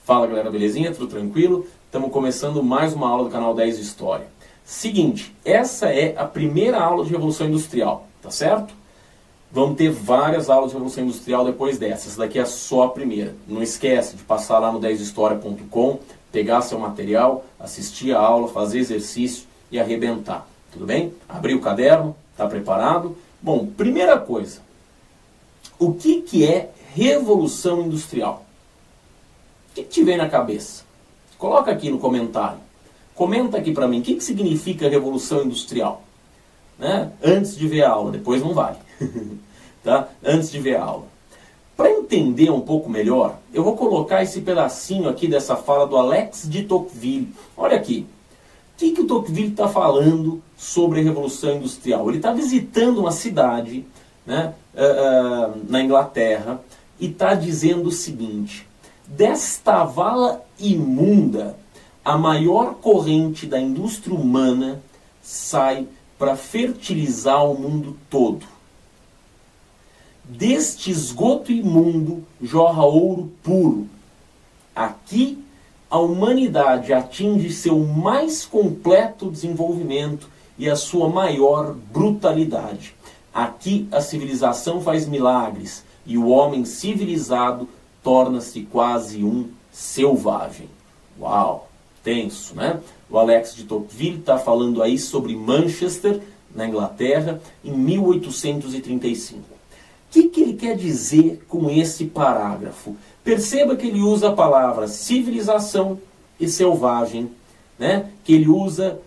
Fala galera, belezinha? Tudo tranquilo? Estamos começando mais uma aula do canal 10 de História. Seguinte, essa é a primeira aula de Revolução Industrial, tá certo? Vamos ter várias aulas de Revolução Industrial depois dessa. Essa daqui é só a primeira. Não esquece de passar lá no 10historia.com, pegar seu material, assistir a aula, fazer exercício e arrebentar. Tudo bem? Abrir o caderno, tá preparado? Bom, primeira coisa. O que é Revolução Industrial? O que te vem na cabeça? Coloca aqui no comentário. Comenta aqui para mim, o que significa Revolução Industrial? Né? Antes de ver a aula, depois não vale. Tá? Antes de ver a aula. Para entender um pouco melhor, eu vou colocar esse pedacinho aqui dessa fala do Alex de Tocqueville. Olha aqui. O que o Tocqueville está falando sobre a Revolução Industrial? Ele está visitando uma cidade, né, na Inglaterra, e está dizendo o seguinte: desta vala imunda, a maior corrente da indústria humana sai para fertilizar o mundo todo. Deste esgoto imundo jorra ouro puro. Aqui, a humanidade atinge seu mais completo desenvolvimento e a sua maior brutalidade. Aqui, a civilização faz milagres e o homem civilizado torna-se quase um selvagem. Uau, tenso, né? O Alex de Tocqueville está falando aí sobre Manchester, na Inglaterra, em 1835. O que ele quer dizer com esse parágrafo? Perceba que ele usa a palavra civilização e selvagem, né? Que ele usa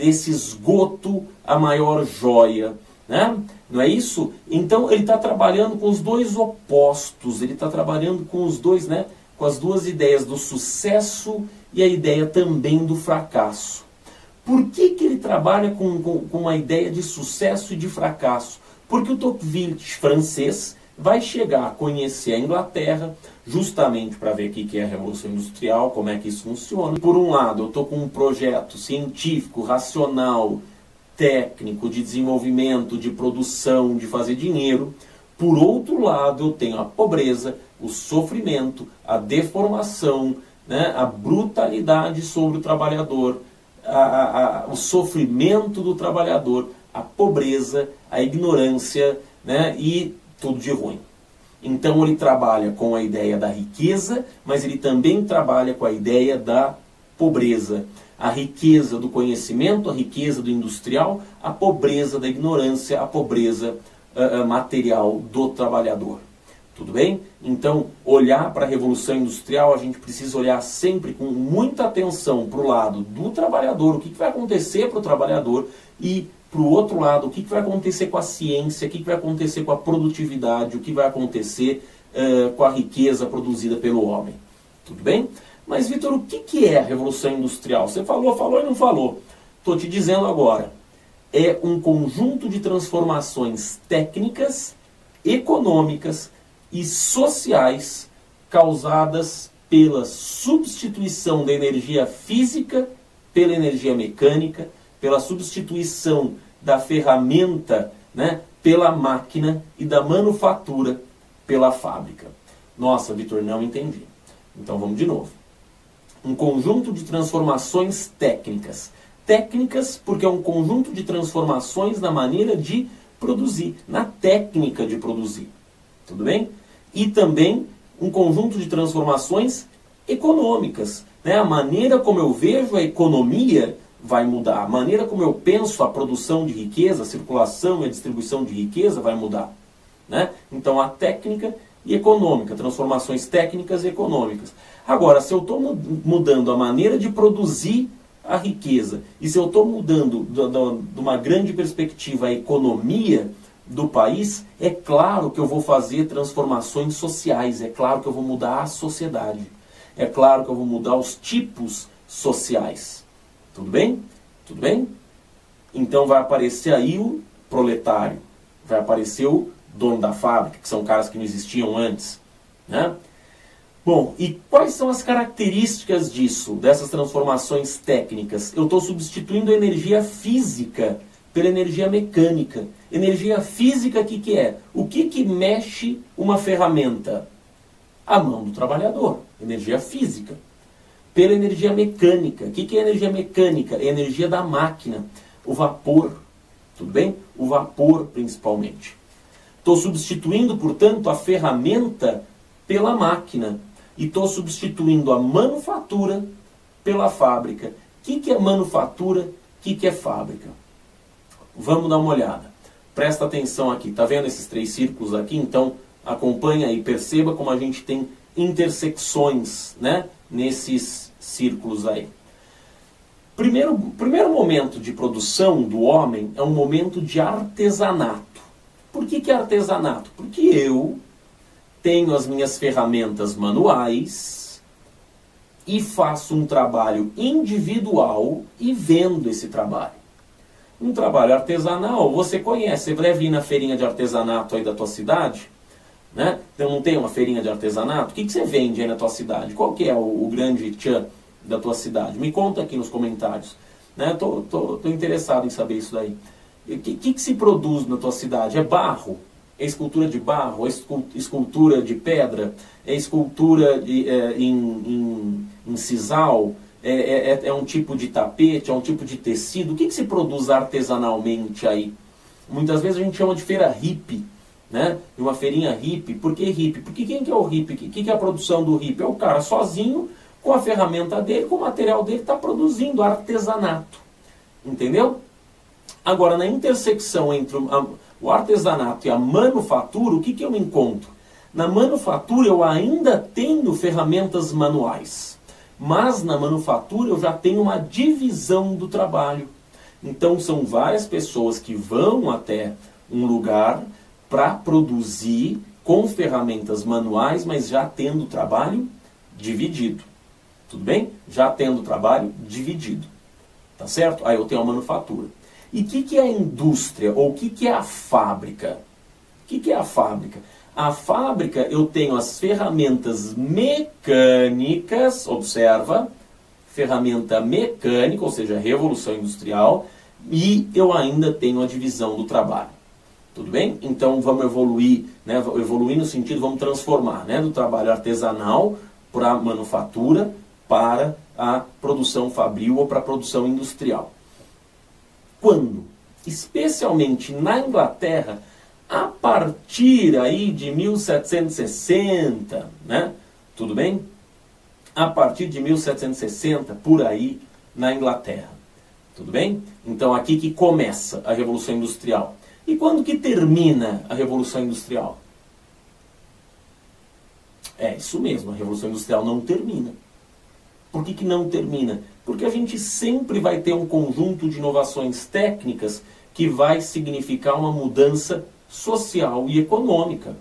esse esgoto a maior joia, né? Não é isso? Então ele está trabalhando com os dois opostos, ele está trabalhando com os dois, né? Com as duas ideias do sucesso e a ideia também do fracasso. Por que ele trabalha com a ideia de sucesso e de fracasso? Porque o Tocqueville, francês, vai chegar a conhecer a Inglaterra justamente para ver o que é a Revolução Industrial, como é que isso funciona. Por um lado, eu estou com um projeto científico, racional, técnico, de desenvolvimento, de produção, de fazer dinheiro. Por outro lado, eu tenho a pobreza, o sofrimento, a deformação, né, a brutalidade sobre o trabalhador, o sofrimento do trabalhador, a pobreza, a ignorância, né, e tudo de ruim. Então ele trabalha com a ideia da riqueza, mas ele também trabalha com a ideia da pobreza. A riqueza do conhecimento, a riqueza do industrial, a pobreza da ignorância, a pobreza material do trabalhador. Tudo bem? Então, olhar para a Revolução Industrial, a gente precisa olhar sempre com muita atenção para o lado do trabalhador, o que vai acontecer para o trabalhador, e para o outro lado, o que vai acontecer com a ciência, o que vai acontecer com a produtividade, o que vai acontecer com a riqueza produzida pelo homem. Tudo bem? Mas, Vitor, o que é a Revolução Industrial? Você falou e não falou. Estou te dizendo agora. É um conjunto de transformações técnicas, econômicas e sociais causadas pela substituição da energia física pela energia mecânica, pela substituição da ferramenta, né, pela máquina e da manufatura pela fábrica. Nossa, Vitor, não entendi. Então vamos de novo. Um conjunto de transformações técnicas. Técnicas porque é um conjunto de transformações na maneira de produzir, na técnica de produzir. Tudo bem? E também um conjunto de transformações econômicas, né? A maneira como eu vejo a economia vai mudar. A maneira como eu penso a produção de riqueza, a circulação e a distribuição de riqueza vai mudar, né? Então a técnica e econômica, transformações técnicas e econômicas. Agora, se eu estou mudando a maneira de produzir a riqueza, e se eu estou mudando de uma grande perspectiva a economia do país, é claro que eu vou fazer transformações sociais, é claro que eu vou mudar a sociedade, é claro que eu vou mudar os tipos sociais. Tudo bem? Tudo bem? Então vai aparecer aí o proletário, vai aparecer o dono da fábrica, que são caras que não existiam antes, né? Bom, e quais são as características disso, dessas transformações técnicas? Eu estou substituindo a energia física pela energia mecânica. Energia física, o que é? O que mexe uma ferramenta? A mão do trabalhador. energia física. Pela energia mecânica. O que é energia mecânica? É a energia da máquina, o vapor. Tudo bem? O vapor, principalmente. Estou substituindo, portanto, a ferramenta pela máquina. E estou substituindo a manufatura pela fábrica. O que é manufatura? O que é fábrica? Vamos dar uma olhada. Presta atenção aqui. Está vendo esses 3 círculos aqui? Então, acompanha e perceba como a gente tem intersecções, né, nesses círculos aí. Primeiro momento de produção do homem é um momento de artesanato. Por que é artesanato? Porque eu tenho as minhas ferramentas manuais e faço um trabalho individual e vendo esse trabalho. Um trabalho artesanal, você conhece, você deve ir na feirinha de artesanato aí da tua cidade, né? Então não tem uma feirinha de artesanato? O que você vende aí na tua cidade? Qual que é o grande tchan da tua cidade? Me conta aqui nos comentários. Né? Tô interessado em saber isso daí. O que se produz na tua cidade? É barro? É escultura de barro? É escultura de pedra? É escultura em sisal? É um tipo de tapete? É um tipo de tecido? O que se produz artesanalmente aí? Muitas vezes a gente chama de feira hippie, né? Uma feirinha hippie. Por que hippie? Porque quem que é o hippie? O que é a produção do hippie? É o cara sozinho, com a ferramenta dele, com o material dele, está produzindo artesanato. Entendeu? Agora, na intersecção entre o artesanato e a manufatura, o que eu encontro? Na manufatura eu ainda tenho ferramentas manuais, mas na manufatura eu já tenho uma divisão do trabalho. Então são várias pessoas que vão até um lugar para produzir com ferramentas manuais, mas já tendo o trabalho dividido. Tudo bem? Já tendo o trabalho dividido. Tá certo? Aí eu tenho a manufatura. E o que é a indústria? Ou o que é a fábrica? O que é a fábrica? A fábrica, eu tenho as ferramentas mecânicas, observa, ferramenta mecânica, ou seja, revolução industrial, e eu ainda tenho a divisão do trabalho. Tudo bem? Então vamos evoluir, né? Evoluir no sentido, vamos transformar, né? Do trabalho artesanal para a manufatura, para a produção fabril ou para a produção industrial. Quando? Especialmente na Inglaterra, a partir aí de 1760, né? Tudo bem? A partir de 1760, por aí, na Inglaterra. Tudo bem? Então aqui que começa a Revolução Industrial. E quando que termina a Revolução Industrial? É isso mesmo, a Revolução Industrial não termina. Por que não termina? Porque a gente sempre vai ter um conjunto de inovações técnicas que vai significar uma mudança social e econômica.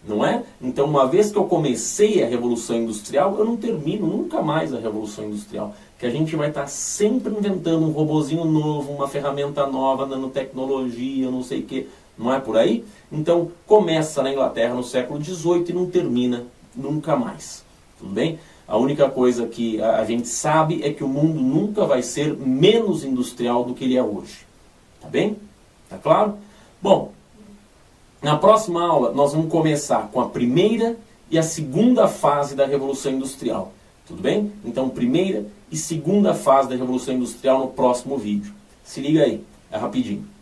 Não é? Então, uma vez que eu comecei a Revolução Industrial, eu não termino nunca mais a Revolução Industrial. Que a gente vai estar sempre inventando um robozinho novo, uma ferramenta nova, nanotecnologia, não sei o quê. Não é por aí? Então, começa na Inglaterra no século XVIII e não termina nunca mais. Tudo bem? A única coisa que a gente sabe é que o mundo nunca vai ser menos industrial do que ele é hoje. Tá bem? Tá claro? Bom, na próxima aula nós vamos começar com a primeira e a segunda fase da Revolução Industrial. Tudo bem? Então, primeira e segunda fase da Revolução Industrial no próximo vídeo. Se liga aí, é rapidinho.